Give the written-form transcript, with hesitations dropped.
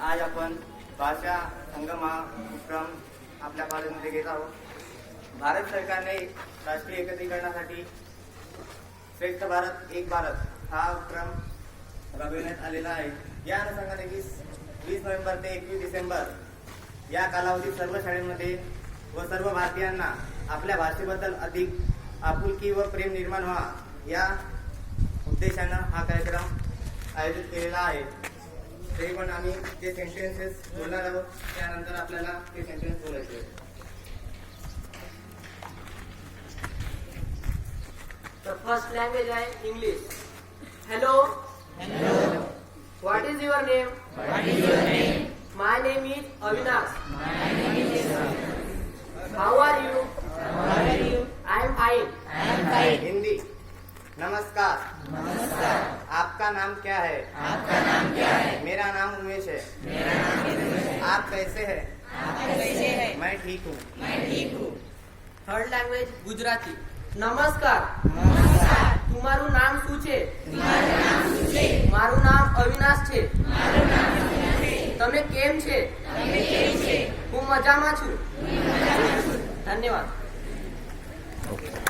आज आपण भाषा संगम हा उपक्रम आपल्या कॉलेजमध्ये घेत आहोत। भारत सरकारने राष्ट्रीय एकत्रीकरणासाठी श्रेष्ठ भारत एक भारत हा उपक्रम राबविण्यात आलेला आहे। या अनुषंगाने 20 नोव्हेंबर ते 21 डिसेंबर या कालावधीत सर्व शाळांमध्ये व सर्व भारतीयांना आपल्या भाषेबद्दल अधिक आपुलकी व प्रेम निर्माण व्हावा या उद्देशानं हा कार्यक्रम आयोजित केलेला आहे। तरी पण आम्ही जे सेंटेन्सेस बोलणार आहोत त्यानंतर आपल्याला ते सेंटेन्स बोलायचे। The first language is English. Hello. Hello. What is your name? What is your name? My name is Avinash. My name is Avinash. How are you? How are you? I am fine. I am fine. Hindi. नमस्कार। नमस्कार। आपका नाम क्या है? आपका नाम क्या है? मेरा नाम उमेश है। मेरा नाम उमेश है। आप कैसे हैं? आप कैसे हैं? मैं ठीक हूँ। मैं ठीक हूँ। Third language Gujarati. નમસ્કાર. નમસ્કાર. તમારું નામ શું છે? તમારું નામ શું છે? મારું નામ અવિનાશ છે. મારું નામ અવિનાશ છે. તમે કેમ છે? તમે કેમ છે? હું મજામાં છું. હું મજામાં છું. ધન્યવાદ. ઓકે.